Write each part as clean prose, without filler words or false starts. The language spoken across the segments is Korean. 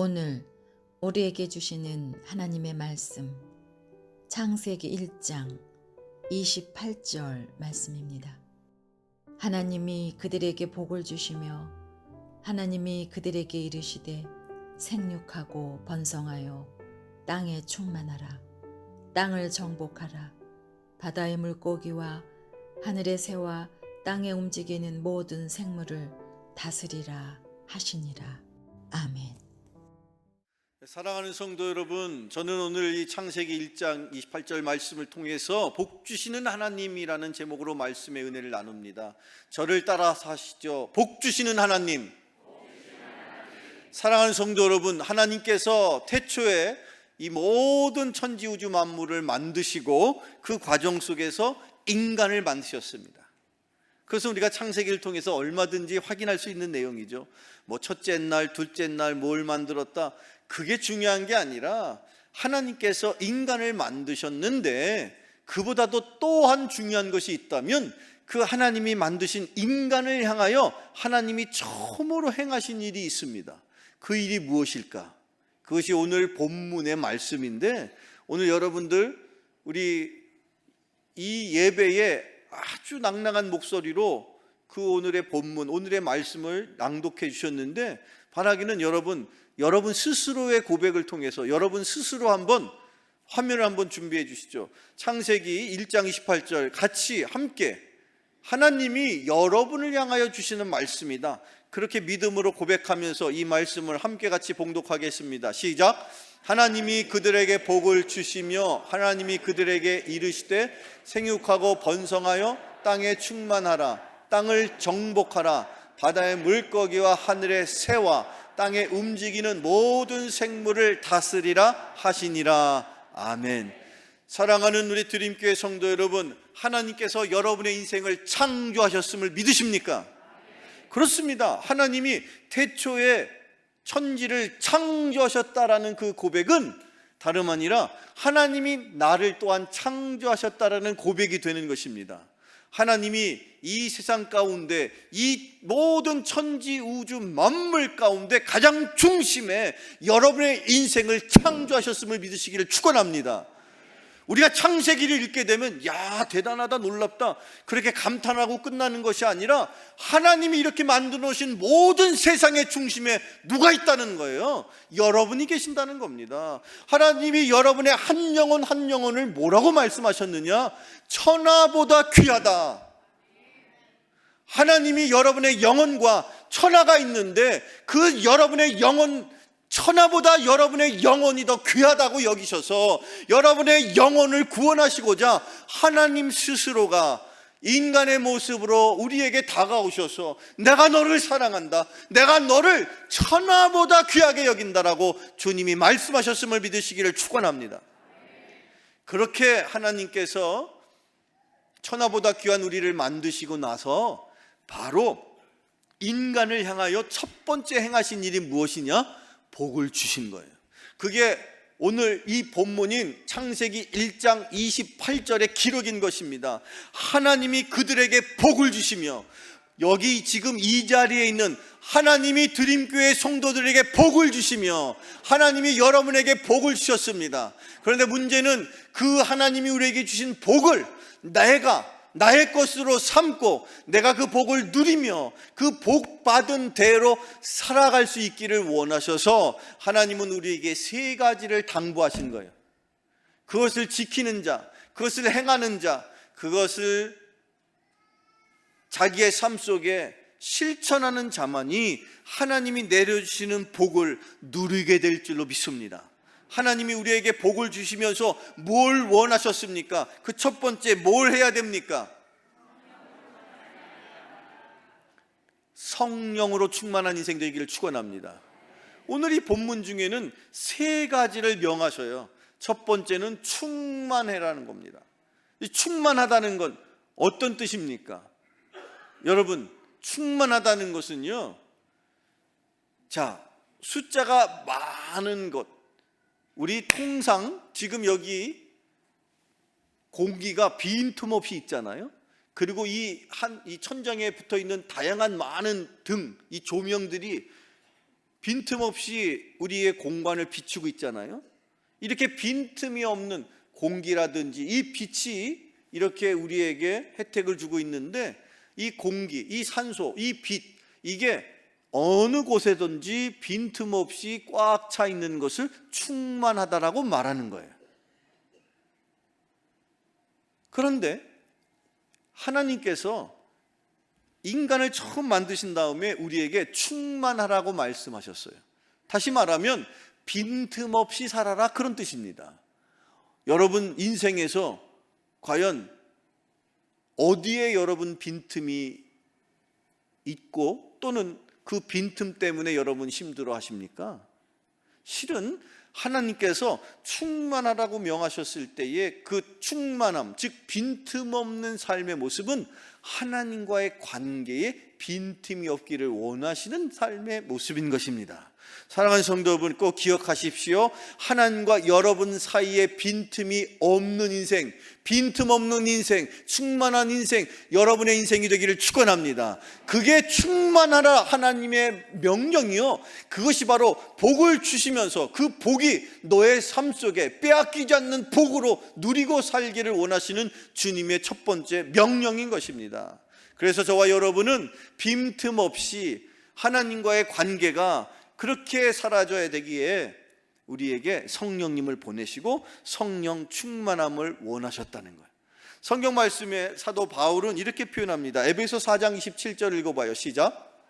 오늘 우리에게 주시는 하나님의 말씀, 창세기 1장 28절 말씀입니다. 하나님이 그들에게 복을 주시며 하나님이 그들에게 이르시되 생육하고 번성하여 땅에 충만하라. 땅을 정복하라. 바다의 물고기와 하늘의 새와 땅에 움직이는 모든 생물을 다스리라 하시니라. 아멘. 사랑하는 성도 여러분, 저는 오늘 이 창세기 1장 28절 말씀을 통해서 복 주시는 하나님이라는 제목으로 말씀의 은혜를 나눕니다. 저를 따라서 하시죠. 복 주시는 하나님. 사랑하는 성도 여러분, 하나님께서 태초에 이 모든 천지우주 만물을 만드시고 그 과정 속에서 인간을 만드셨습니다. 그래서 우리가 창세기를 통해서 얼마든지 확인할 수 있는 내용이죠. 첫째 날, 둘째 날 뭘 만들었다, 그게 중요한 게 아니라 하나님께서 인간을 만드셨는데 그보다도 또한 중요한 것이 있다면 그 하나님이 만드신 인간을 향하여 하나님이 처음으로 행하신 일이 있습니다. 그 일이 무엇일까? 그것이 오늘 본문의 말씀인데, 오늘 여러분들 우리 이 예배에 아주 낭낭한 목소리로 그 오늘의 본문, 오늘의 말씀을 낭독해 주셨는데, 바라기는 여러분 스스로의 고백을 통해서 여러분 스스로 한번 화면을 한번 준비해 주시죠. 창세기 1장 28절 같이 함께 하나님이 여러분을 향하여 주시는 말씀이다, 그렇게 믿음으로 고백하면서 이 말씀을 함께 같이 봉독하겠습니다. 시작. 하나님이 그들에게 복을 주시며 하나님이 그들에게 이르시되 생육하고 번성하여 땅에 충만하라. 땅을 정복하라. 바다의 물고기와 하늘의 새와 땅에 움직이는 모든 생물을 다스리라 하시니라. 아멘. 사랑하는 우리 드림교회 성도 여러분, 하나님께서 여러분의 인생을 창조하셨음을 믿으십니까? 그렇습니다. 하나님이 태초에 천지를 창조하셨다라는 그 고백은 다름 아니라 하나님이 나를 또한 창조하셨다라는 고백이 되는 것입니다. 하나님이 이 세상 가운데 이 모든 천지 우주 만물 가운데 가장 중심에 여러분의 인생을 창조하셨음을 믿으시기를 축원합니다. 우리가 창세기를 읽게 되면 야, 대단하다, 놀랍다, 그렇게 감탄하고 끝나는 것이 아니라 하나님이 이렇게 만들어 놓으신 모든 세상의 중심에 누가 있다는 거예요? 여러분이 계신다는 겁니다. 하나님이 여러분의 한 영혼 한 영혼을 뭐라고 말씀하셨느냐? 천하보다 귀하다. 하나님이 여러분의 영혼과 천하가 있는데 그 여러분의 영혼, 천하보다 여러분의 영혼이 더 귀하다고 여기셔서 여러분의 영혼을 구원하시고자 하나님 스스로가 인간의 모습으로 우리에게 다가오셔서 내가 너를 사랑한다, 내가 너를 천하보다 귀하게 여긴다라고 주님이 말씀하셨음을 믿으시기를 축원합니다. 그렇게 하나님께서 천하보다 귀한 우리를 만드시고 나서 바로 인간을 향하여 첫 번째 행하신 일이 무엇이냐? 복을 주신 거예요. 그게 오늘 이 본문인 창세기 1장 28절의 기록인 것입니다. 하나님이 그들에게 복을 주시며, 여기 지금 이 자리에 있는 하나님이 드림교회 성도들에게 복을 주시며 하나님이 여러분에게 복을 주셨습니다. 그런데 문제는 그 하나님이 우리에게 주신 복을 나의 것으로 삼고 내가 그 복을 누리며 그 복 받은 대로 살아갈 수 있기를 원하셔서 하나님은 우리에게 세 가지를 당부하신 거예요. 그것을 지키는 자, 그것을 행하는 자, 그것을 자기의 삶 속에 실천하는 자만이 하나님이 내려주시는 복을 누리게 될 줄로 믿습니다. 하나님이 우리에게 복을 주시면서 뭘 원하셨습니까? 그 첫 번째 뭘 해야 됩니까? 성령으로 충만한 인생 되기를 축원합니다. 오늘 이 본문 중에는 세 가지를 명하셔요. 첫 번째는 충만해라는 겁니다. 이 충만하다는 건 어떤 뜻입니까? 여러분, 충만하다는 것은요, 자, 숫자가 많은 것, 우리 통상 지금 여기 공기가 빈틈없이 있잖아요. 그리고 이 천장에 붙어 있는 다양한 많은 등, 이 조명들이 빈틈없이 우리의 공간을 비추고 있잖아요. 이렇게 빈틈이 없는 공기라든지 이 빛이 이렇게 우리에게 혜택을 주고 있는데, 이 공기, 이 산소, 이 빛, 이게 어느 곳에든지 빈틈없이 꽉 차 있는 것을 충만하다라고 말하는 거예요. 그런데 하나님께서 인간을 처음 만드신 다음에 우리에게 충만하라고 말씀하셨어요. 다시 말하면 빈틈없이 살아라, 그런 뜻입니다. 여러분 인생에서 과연 어디에 여러분 빈틈이 있고 또는 그 빈틈 때문에 여러분 힘들어 하십니까? 실은 하나님께서 충만하라고 명하셨을 때의 그 충만함, 즉 빈틈없는 삶의 모습은 하나님과의 관계에 빈틈이 없기를 원하시는 삶의 모습인 것입니다. 사랑하는 성도 여러분, 꼭 기억하십시오. 하나님과 여러분 사이에 빈틈이 없는 인생, 빈틈 없는 인생, 충만한 인생, 여러분의 인생이 되기를 축원합니다. 그게 충만하라 하나님의 명령이요, 그것이 바로 복을 주시면서 그 복이 너의 삶 속에 빼앗기지 않는 복으로 누리고 살기를 원하시는 주님의 첫 번째 명령인 것입니다. 그래서 저와 여러분은 빈틈 없이 하나님과의 관계가 그렇게 사라져야 되기에 우리에게 성령님을 보내시고 성령 충만함을 원하셨다는 거예요. 성경 말씀에 사도 바울은 이렇게 표현합니다. 에베소 4장 27절 읽어봐요. 시작.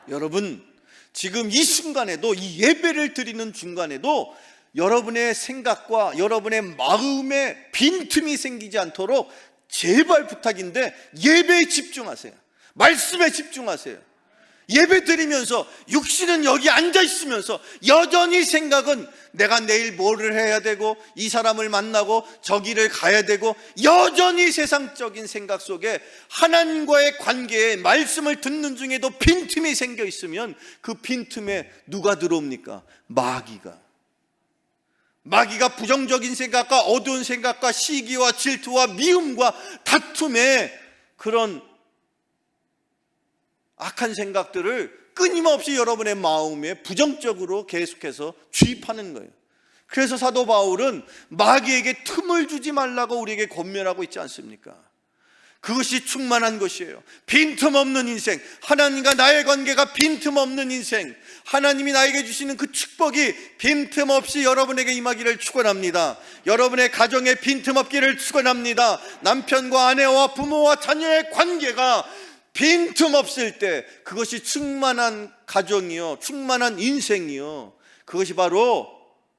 여러분, 지금 이 순간에도, 이 예배를 드리는 중간에도 여러분의 생각과 여러분의 마음에 빈틈이 생기지 않도록 제발 부탁인데 예배에 집중하세요. 말씀에 집중하세요. 예배 드리면서 육신은 여기 앉아 있으면서 여전히 생각은 내가 내일 뭐를 해야 되고 이 사람을 만나고 저기를 가야 되고, 여전히 세상적인 생각 속에 하나님과의 관계에 말씀을 듣는 중에도 빈틈이 생겨 있으면 그 빈틈에 누가 들어옵니까? 마귀가 부정적인 생각과 어두운 생각과 시기와 질투와 미움과 다툼에 그런 악한 생각들을 끊임없이 여러분의 마음에 부정적으로 계속해서 주입하는 거예요. 그래서 사도 바울은 마귀에게 틈을 주지 말라고 우리에게 권면하고 있지 않습니까? 그것이 충만한 것이에요. 빈틈없는 인생, 하나님과 나의 관계가 빈틈없는 인생, 하나님이 나에게 주시는 그 축복이 빈틈없이 여러분에게 임하기를 축원합니다. 여러분의 가정에 빈틈없기를 축원합니다. 남편과 아내와 부모와 자녀의 관계가 빈틈없을 때 그것이 충만한 가정이요, 충만한 인생이요, 그것이 바로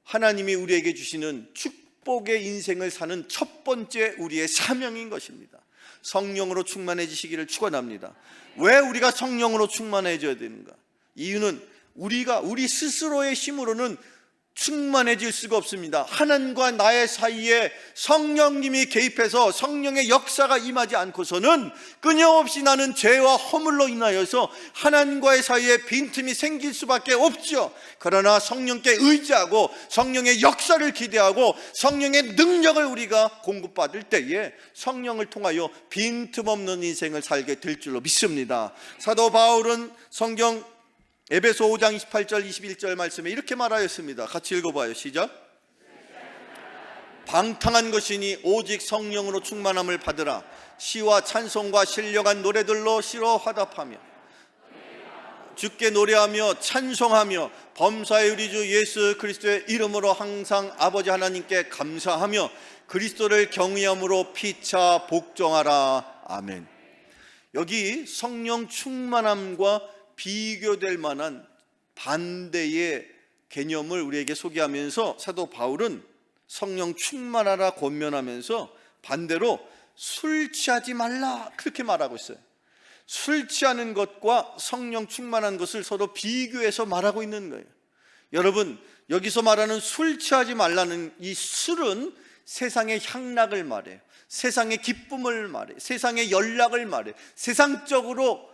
하나님이 우리에게 주시는 축복의 인생을 사는 첫 번째 우리의 사명인 것입니다. 성령으로 충만해지시기를 축원합니다. 왜 우리가 성령으로 충만해져야 되는가? 이유는 우리 스스로의 힘으로는 충만해질 수가 없습니다. 하나님과 나의 사이에 성령님이 개입해서 성령의 역사가 임하지 않고서는 끊임없이 나는 죄와 허물로 인하여서 하나님과의 사이에 빈틈이 생길 수밖에 없죠. 그러나 성령께 의지하고 성령의 역사를 기대하고 성령의 능력을 우리가 공급받을 때에 성령을 통하여 빈틈없는 인생을 살게 될 줄로 믿습니다. 사도 바울은 성경 에베소 5장 28절 21절 말씀에 이렇게 말하였습니다. 같이 읽어봐요. 시작. 방탕한 것이니 오직 성령으로 충만함을 받으라. 시와 찬송과 신령한 노래들로 시로 화답하며 주께 노래하며 찬송하며 범사의 우리 주 예수 그리스도의 이름으로 항상 아버지 하나님께 감사하며 그리스도를 경외함으로 피차 복종하라. 아멘. 여기 성령 충만함과 비교될 만한 반대의 개념을 우리에게 소개하면서 사도 바울은 성령 충만하라 권면하면서 반대로 술 취하지 말라 그렇게 말하고 있어요. 술 취하는 것과 성령 충만한 것을 서로 비교해서 말하고 있는 거예요. 여러분, 여기서 말하는 술 취하지 말라는 이 술은 세상의 향락을 말해요. 세상의 기쁨을 말해요. 세상의 연락을 말해요. 세상적으로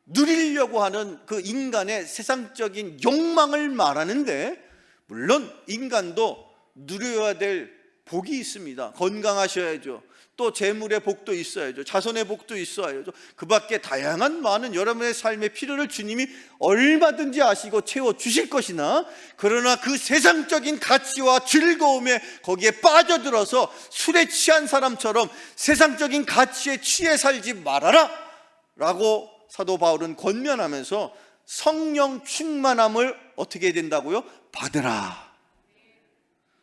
누리려고 하는 그 인간의 세상적인 욕망을 말하는데, 물론 인간도 누려야 될 복이 있습니다. 건강하셔야죠. 또 재물의 복도 있어야죠. 자손의 복도 있어야죠. 그 밖에 다양한 많은 여러분의 삶의 필요를 주님이 얼마든지 아시고 채워주실 것이나, 그러나 그 세상적인 가치와 즐거움에 거기에 빠져들어서 술에 취한 사람처럼 세상적인 가치에 취해 살지 말아라 라고 사도 바울은 권면하면서 성령 충만함을 어떻게 해야 된다고요? 받으라.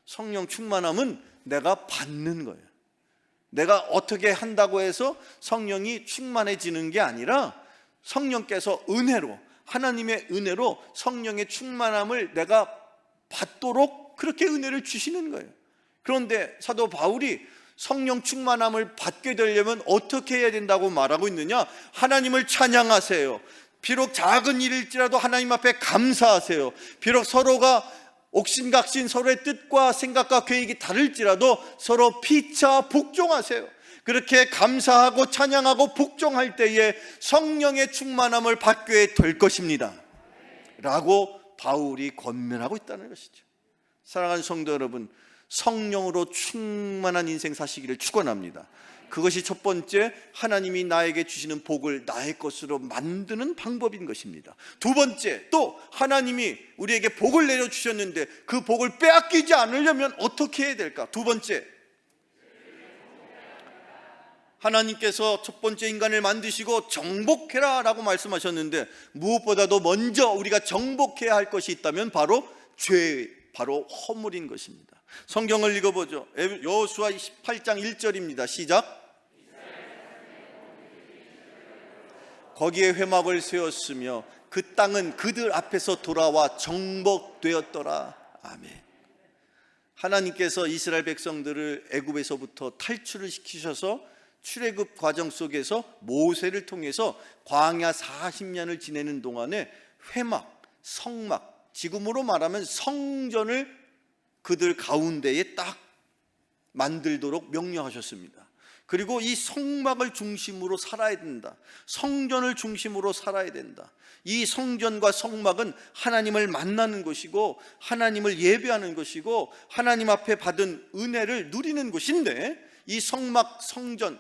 성령 충만함은 내가 받는 거예요. 내가 어떻게 한다고 해서 성령이 충만해지는 게 아니라 성령께서 은혜로, 하나님의 은혜로 성령의 충만함을 내가 받도록 그렇게 은혜를 주시는 거예요. 그런데 사도 바울이 성령 충만함을 받게 되려면 어떻게 해야 된다고 말하고 있느냐? 하나님을 찬양하세요. 비록 작은 일일지라도 하나님 앞에 감사하세요. 비록 서로가 옥신각신 서로의 뜻과 생각과 계획이 다를지라도 서로 피차 복종하세요. 그렇게 감사하고 찬양하고 복종할 때에 성령의 충만함을 받게 될 것입니다 라고 바울이 권면하고 있다는 것이죠. 사랑하는 성도 여러분, 성령으로 충만한 인생 사시기를 축원합니다. 그것이 첫 번째, 하나님이 나에게 주시는 복을 나의 것으로 만드는 방법인 것입니다. 두 번째, 또 하나님이 우리에게 복을 내려주셨는데 그 복을 빼앗기지 않으려면 어떻게 해야 될까? 두 번째, 하나님께서 첫 번째 인간을 만드시고 정복해라 라고 말씀하셨는데, 무엇보다도 먼저 우리가 정복해야 할 것이 있다면 바로 죄, 바로 허물인 것입니다. 성경을 읽어보죠. 여호수아 18장 1절입니다. 시작. 거기에 회막을 세웠으며 그 땅은 그들 앞에서 돌아와 정복되었더라. 아멘. 하나님께서 이스라엘 백성들을 애굽에서부터 탈출을 시키셔서 출애굽 과정 속에서 모세를 통해서 광야 40년을 지내는 동안에 회막, 성막, 지금으로 말하면 성전을 그들 가운데에 딱 만들도록 명령하셨습니다. 그리고 이 성막을 중심으로 살아야 된다. 성전을 중심으로 살아야 된다. 이 성전과 성막은 하나님을 만나는 것이고 하나님을 예배하는 것이고 하나님 앞에 받은 은혜를 누리는 것인데, 이 성막, 성전,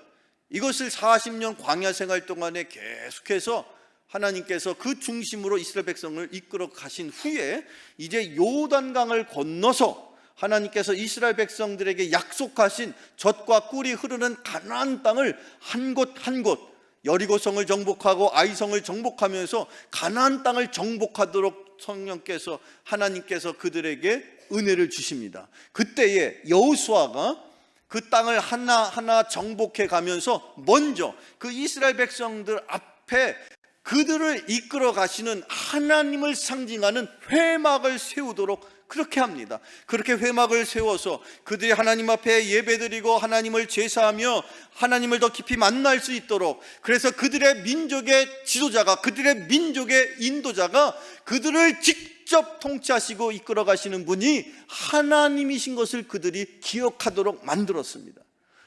이것을 40년 광야 생활 동안에 계속해서 하나님께서 그 중심으로 이스라엘 백성을 이끌어 가신 후에 이제 요단강을 건너서 하나님께서 이스라엘 백성들에게 약속하신 젖과 꿀이 흐르는 가나안 땅을 한 곳 한 곳, 여리고성을 정복하고 아이성을 정복하면서 가나안 땅을 정복하도록 성령께서, 하나님께서 그들에게 은혜를 주십니다. 그때에 여호수아가 그 땅을 하나하나 정복해 가면서 먼저 그 이스라엘 백성들 앞에 그들을 이끌어 가시는 하나님을 상징하는 회막을 세우도록 그렇게 합니다. 그렇게 회막을 세워서 그들이 하나님 앞에 예배드리고 하나님을 제사하며 하나님을 더 깊이 만날 수 있도록, 그래서 그들의 민족의 지도자가, 그들의 민족의 인도자가 그들을 직접 통치하시고 이끌어 가시는 분이 하나님이신 것을 그들이 기억하도록 만들었습니다.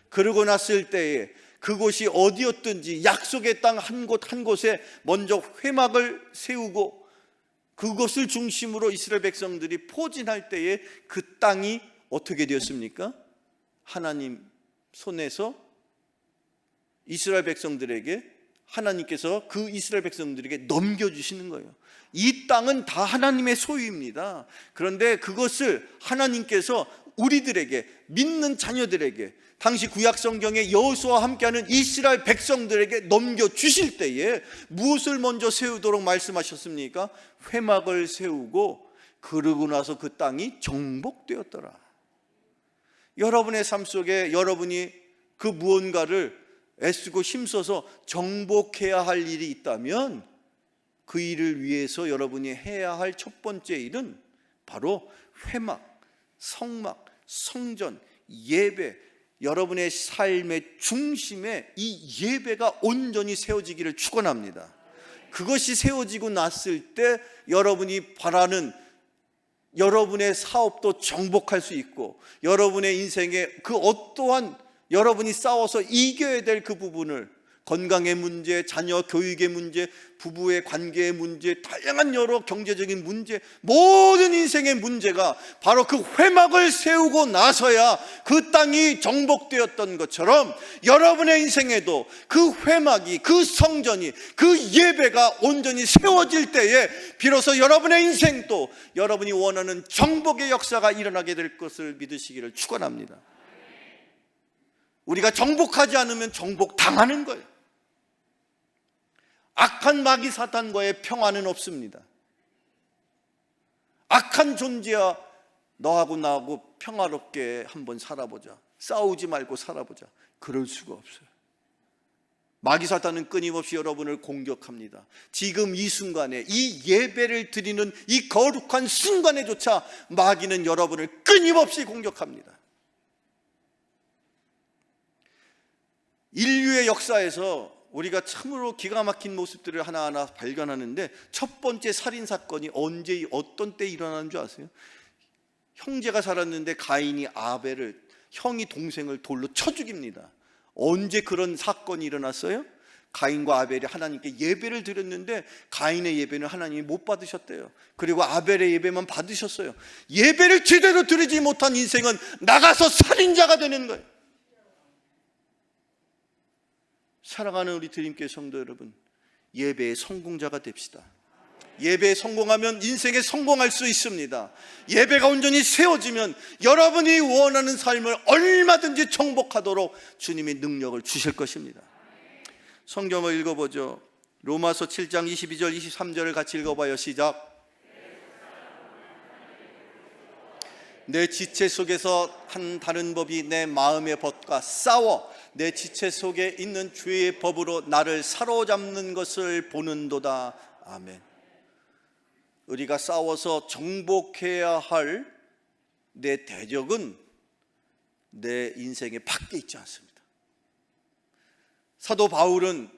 그러고 났을 때에 그곳이 어디였든지 약속의 땅 한 곳 한 곳에 먼저 회막을 세우고 그것을 중심으로 이스라엘 백성들이 포진할 때에 그 땅이 어떻게 되었습니까? 하나님 손에서 이스라엘 백성들에게, 하나님께서 그 이스라엘 백성들에게 넘겨주시는 거예요. 이 땅은 다 하나님의 소유입니다. 그런데 그것을 하나님께서 우리들에게, 믿는 자녀들에게, 당시 구약 성경에 여호수아와 함께하는 이스라엘 백성들에게 넘겨주실 때에 무엇을 먼저 세우도록 말씀하셨습니까? 회막을 세우고 그러고 나서 그 땅이 정복되었더라. 여러분의 삶 속에 여러분이 그 무언가를 애쓰고 힘써서 정복해야 할 일이 있다면 그 일을 위해서 여러분이 해야 할 첫 번째 일은 바로 회막, 성막, 성전, 예배, 여러분의 삶의 중심에 이 예배가 온전히 세워지기를 축원합니다. 그것이 세워지고 났을 때 여러분이 바라는 여러분의 사업도 정복할 수 있고, 여러분의 인생에 그 어떠한 여러분이 싸워서 이겨야 될 그 부분을 건강의 문제, 자녀 교육의 문제, 부부의 관계의 문제, 다양한 여러 경제적인 문제, 모든 인생의 문제가 바로 그 회막을 세우고 나서야 그 땅이 정복되었던 것처럼 여러분의 인생에도 그 회막이, 그 성전이, 그 예배가 온전히 세워질 때에 비로소 여러분의 인생도 여러분이 원하는 정복의 역사가 일어나게 될 것을 믿으시기를 축원합니다. 우리가 정복하지 않으면 정복당하는 거예요. 악한 마귀 사탄과의 평화는 없습니다. 악한 존재야, 너하고 나하고 평화롭게 한번 살아보자, 싸우지 말고 살아보자, 그럴 수가 없어요. 마귀 사탄은 끊임없이 여러분을 공격합니다. 지금 이 순간에, 이 예배를 드리는 이 거룩한 순간에조차 마귀는 여러분을 끊임없이 공격합니다. 인류의 역사에서 우리가 참으로 기가 막힌 모습들을 하나하나 발견하는데, 첫 번째 살인사건이 언제, 어떤 때 일어나는 줄 아세요? 형제가 살았는데 가인이 아벨을, 형이 동생을 돌로 쳐 죽입니다. 언제 그런 사건이 일어났어요? 가인과 아벨이 하나님께 예배를 드렸는데 가인의 예배는 하나님이 못 받으셨대요. 그리고 아벨의 예배만 받으셨어요. 예배를 제대로 드리지 못한 인생은 나가서 살인자가 되는 거예요. 사랑하는 우리 드림교회 성도 여러분, 예배의 성공자가 됩시다. 예배에 성공하면 인생에 성공할 수 있습니다. 예배가 온전히 세워지면 여러분이 원하는 삶을 얼마든지 정복하도록 주님이 능력을 주실 것입니다. 성경을 읽어보죠. 로마서 7장 22절 23절을 같이 읽어봐요. 시작. 내 지체 속에서 한 다른 법이 내 마음의 법과 싸워 내 지체 속에 있는 죄의 법으로 나를 사로잡는 것을 보는도다. 아멘. 우리가 싸워서 정복해야 할 내 대적은 내 인생의 밖에 있지 않습니다. 사도 바울은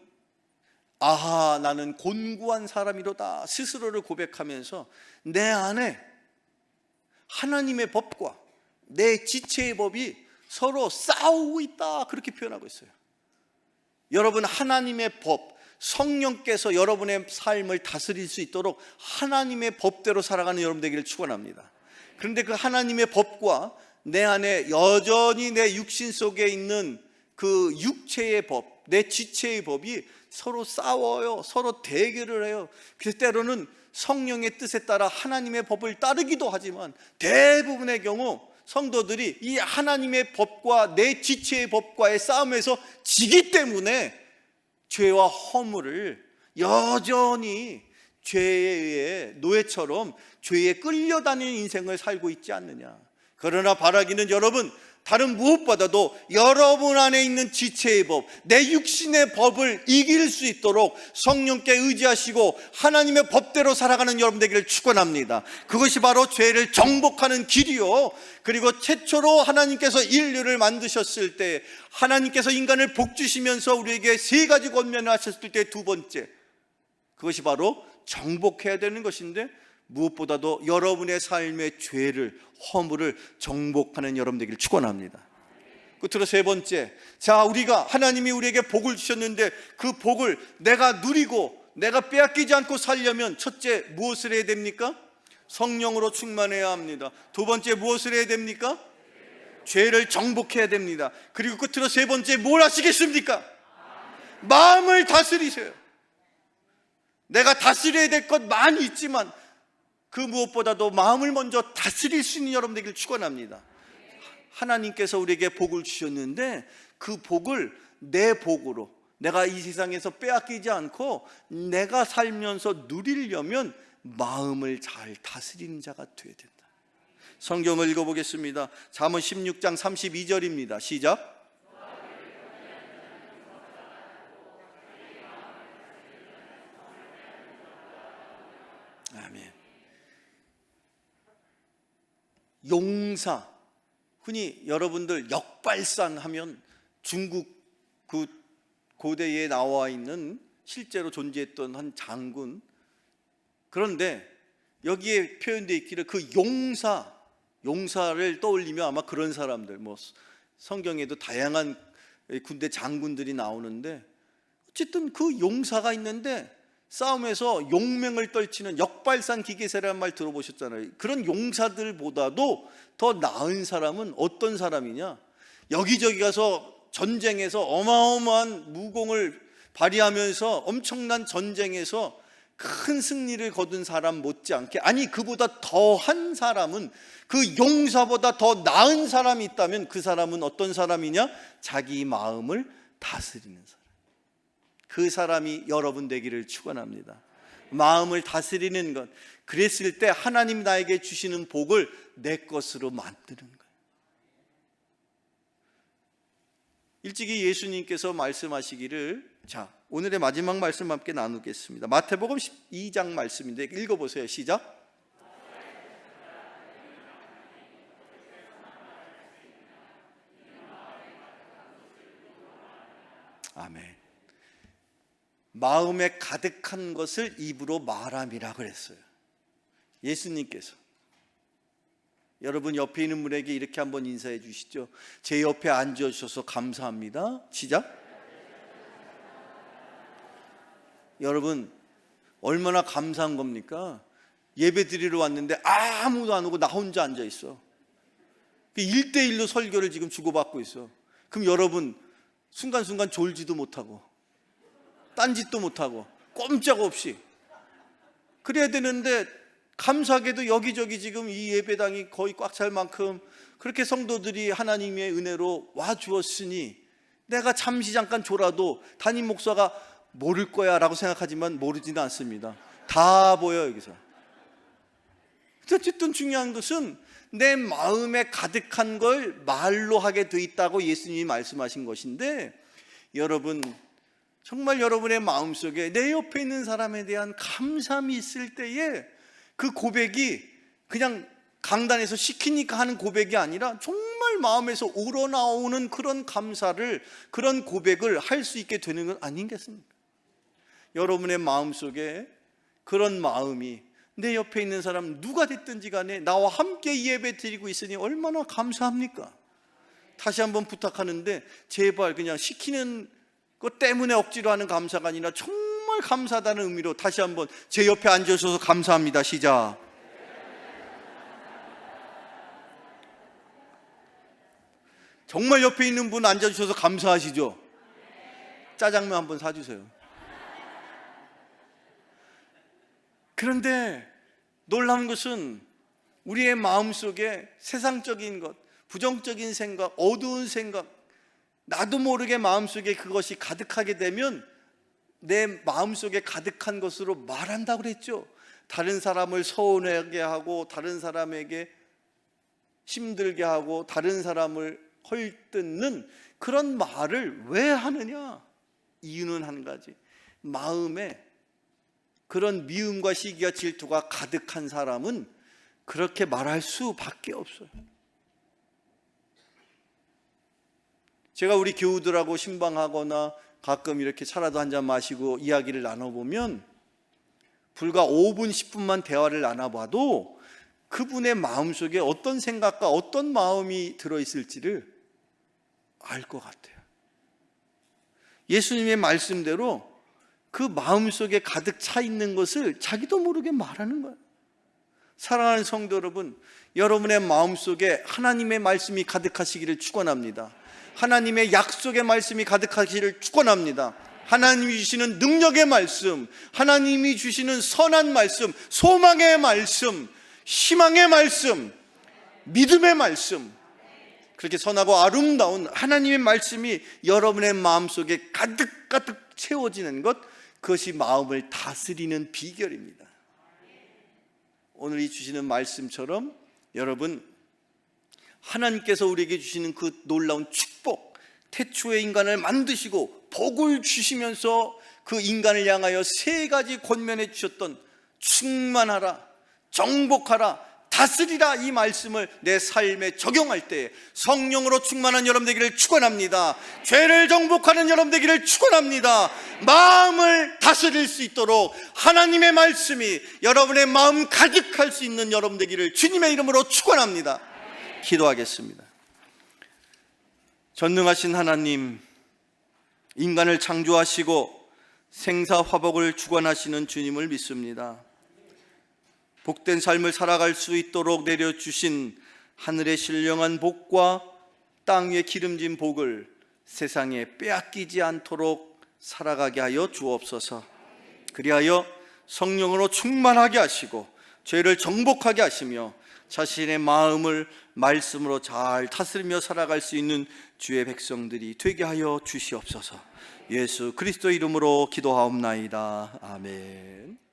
아하, 나는 곤고한 사람이로다 스스로를 고백하면서 내 안에 하나님의 법과 내 지체의 법이 서로 싸우고 있다, 그렇게 표현하고 있어요. 여러분, 하나님의 법, 성령께서 여러분의 삶을 다스릴 수 있도록 하나님의 법대로 살아가는 여러분 되기를 축원합니다. 그런데 그 하나님의 법과 내 안에 여전히 내 육신 속에 있는 그 육체의 법, 내 지체의 법이 서로 싸워요. 서로 대결을 해요. 그래서 때로는 성령의 뜻에 따라 하나님의 법을 따르기도 하지만 대부분의 경우 성도들이 이 하나님의 법과 내 지체의 법과의 싸움에서 지기 때문에 죄와 허물을 여전히 죄에 의해 노예처럼 죄에 끌려다니는 인생을 살고 있지 않느냐. 그러나 바라기는 여러분, 다른 무엇보다도 여러분 안에 있는 지체의 법, 내 육신의 법을 이길 수 있도록 성령께 의지하시고 하나님의 법대로 살아가는 여러분 되기를 축원합니다. 그것이 바로 죄를 정복하는 길이요, 그리고 최초로 하나님께서 인류를 만드셨을 때 하나님께서 인간을 복주시면서 우리에게 세 가지 권면을 하셨을 때 두 번째, 그것이 바로 정복해야 되는 것인데, 무엇보다도 여러분의 삶의 죄를, 허물을 정복하는 여러분 되기를 축원합니다. 끝으로 세 번째, 자, 우리가 하나님이 우리에게 복을 주셨는데 그 복을 내가 누리고 내가 빼앗기지 않고 살려면 첫째 무엇을 해야 됩니까? 성령으로 충만해야 합니다. 두 번째 무엇을 해야 됩니까? 죄를 정복해야 됩니다. 그리고 끝으로 세 번째 뭘 하시겠습니까? 마음을 다스리세요. 내가 다스려야 될 것 많이 있지만 그 무엇보다도 마음을 먼저 다스릴 수 있는 여러분 되기를 축원합니다. 하나님께서 우리에게 복을 주셨는데 그 복을 내 복으로, 내가 이 세상에서 빼앗기지 않고 내가 살면서 누리려면 마음을 잘 다스리는 자가 되어야 된다. 성경을 읽어보겠습니다. 잠언 16장 32절입니다. 시작. 아멘. 용사, 흔히 여러분들 역발상 하면 중국 그 고대에 나와 있는 실제로 존재했던 한 장군, 그런데 여기에 표현되어 있기를 그 용사를 떠올리면 아마 그런 사람들, 뭐 성경에도 다양한 군대 장군들이 나오는데 어쨌든 그 용사가 있는데 싸움에서 용맹을 떨치는 역발상 기계세라는 말 들어보셨잖아요. 그런 용사들보다도 더 나은 사람은 어떤 사람이냐? 여기저기 가서 전쟁에서 어마어마한 무공을 발휘하면서 엄청난 전쟁에서 큰 승리를 거둔 사람 못지않게, 아니 그보다 더한 사람은, 그 용사보다 더 나은 사람이 있다면 그 사람은 어떤 사람이냐? 자기 마음을 다스리는 사람. 그 사람이 여러분 되기를 축원합니다. 마음을 다스리는 것, 그랬을 때 하나님 나에게 주시는 복을 내 것으로 만드는 거예요. 일찍이 예수님께서 말씀하시기를, 자, 오늘의 마지막 말씀 함께 나누겠습니다. 마태복음 12장 말씀인데 읽어보세요. 시작. 아멘. 마음에 가득한 것을 입으로 말함이라 그랬어요. 예수님께서. 여러분 옆에 있는 분에게 이렇게 한번 인사해 주시죠. 제 옆에 앉아주셔서 감사합니다. 시작. 여러분 얼마나 감사한 겁니까? 예배 드리러 왔는데 아무도 안 오고 나 혼자 앉아 있어. 1대1로 설교를 지금 주고받고 있어. 그럼 여러분 순간순간 졸지도 못하고 딴짓도 못하고 꼼짝없이 그래야 되는데, 감사하게도 여기저기 지금 이 예배당이 거의 꽉 찰 만큼 그렇게 성도들이 하나님의 은혜로 와 주었으니 내가 잠시 잠깐 졸아도 담임 목사가 모를 거야 라고 생각하지만 모르지는 않습니다. 다 보여 여기서. 어쨌든 중요한 것은 내 마음에 가득한 걸 말로 하게 돼 있다고 예수님이 말씀하신 것인데, 여러분 정말 여러분의 마음속에 내 옆에 있는 사람에 대한 감사함이 있을 때에 그 고백이 그냥 강단에서 시키니까 하는 고백이 아니라 정말 마음에서 우러나오는 그런 감사를, 그런 고백을 할 수 있게 되는 건 아니겠습니까? 여러분의 마음속에 그런 마음이, 내 옆에 있는 사람 누가 됐든지 간에 나와 함께 예배 드리고 있으니 얼마나 감사합니까? 다시 한번 부탁하는데 제발 그냥 시키는 것 때문에 억지로 하는 감사가 아니라 정말 감사하다는 의미로 다시 한번 제 옆에 앉으셔서 감사합니다. 시작. 정말 옆에 있는 분 앉아주셔서 감사하시죠? 짜장면 한번 사주세요. 그런데 놀라운 것은 우리의 마음속에 세상적인 것, 부정적인 생각, 어두운 생각, 나도 모르게 마음속에 그것이 가득하게 되면 내 마음속에 가득한 것으로 말한다고 그랬죠. 다른 사람을 서운하게 하고, 다른 사람에게 힘들게 하고, 다른 사람을 헐뜯는 그런 말을 왜 하느냐? 이유는 한 가지. 마음에 그런 미움과 시기와 질투가 가득한 사람은 그렇게 말할 수밖에 없어요. 제가 우리 교우들하고 신방하거나 가끔 이렇게 차라도 한잔 마시고 이야기를 나눠보면 불과 5분, 10분만 대화를 나눠봐도 그분의 마음속에 어떤 생각과 어떤 마음이 들어있을지를 알 것 같아요. 예수님의 말씀대로 그 마음속에 가득 차 있는 것을 자기도 모르게 말하는 거예요. 사랑하는 성도 여러분, 여러분의 마음속에 하나님의 말씀이 가득하시기를 축원합니다. 하나님의 약속의 말씀이 가득하시기를 축원합니다. 하나님이 주시는 능력의 말씀, 하나님이 주시는 선한 말씀, 소망의 말씀, 희망의 말씀, 믿음의 말씀, 그렇게 선하고 아름다운 하나님의 말씀이 여러분의 마음속에 가득가득 채워지는 것, 그것이 마음을 다스리는 비결입니다. 오늘 이 주시는 말씀처럼 여러분, 하나님께서 우리에게 주시는 그 놀라운 축복, 태초의 인간을 만드시고 복을 주시면서 그 인간을 향하여 세 가지 권면해 주셨던 충만하라, 정복하라, 다스리라, 이 말씀을 내 삶에 적용할 때 성령으로 충만한 여러분 되기를 축원합니다. 죄를 정복하는 여러분 되기를 축원합니다. 마음을 다스릴 수 있도록 하나님의 말씀이 여러분의 마음 가득할 수 있는 여러분 되기를 주님의 이름으로 축원합니다. 기도하겠습니다. 전능하신 하나님, 인간을 창조하시고 생사화복을 주관하시는 주님을 믿습니다. 복된 삶을 살아갈 수 있도록 내려주신 하늘의 신령한 복과 땅 위에 기름진 복을 세상에 빼앗기지 않도록 살아가게 하여 주옵소서. 그리하여 성령으로 충만하게 하시고 죄를 정복하게 하시며 자신의 마음을 말씀으로 잘 다스리며 살아갈 수 있는 주의 백성들이 되게 하여 주시옵소서. 예수 그리스도 이름으로 기도하옵나이다. 아멘.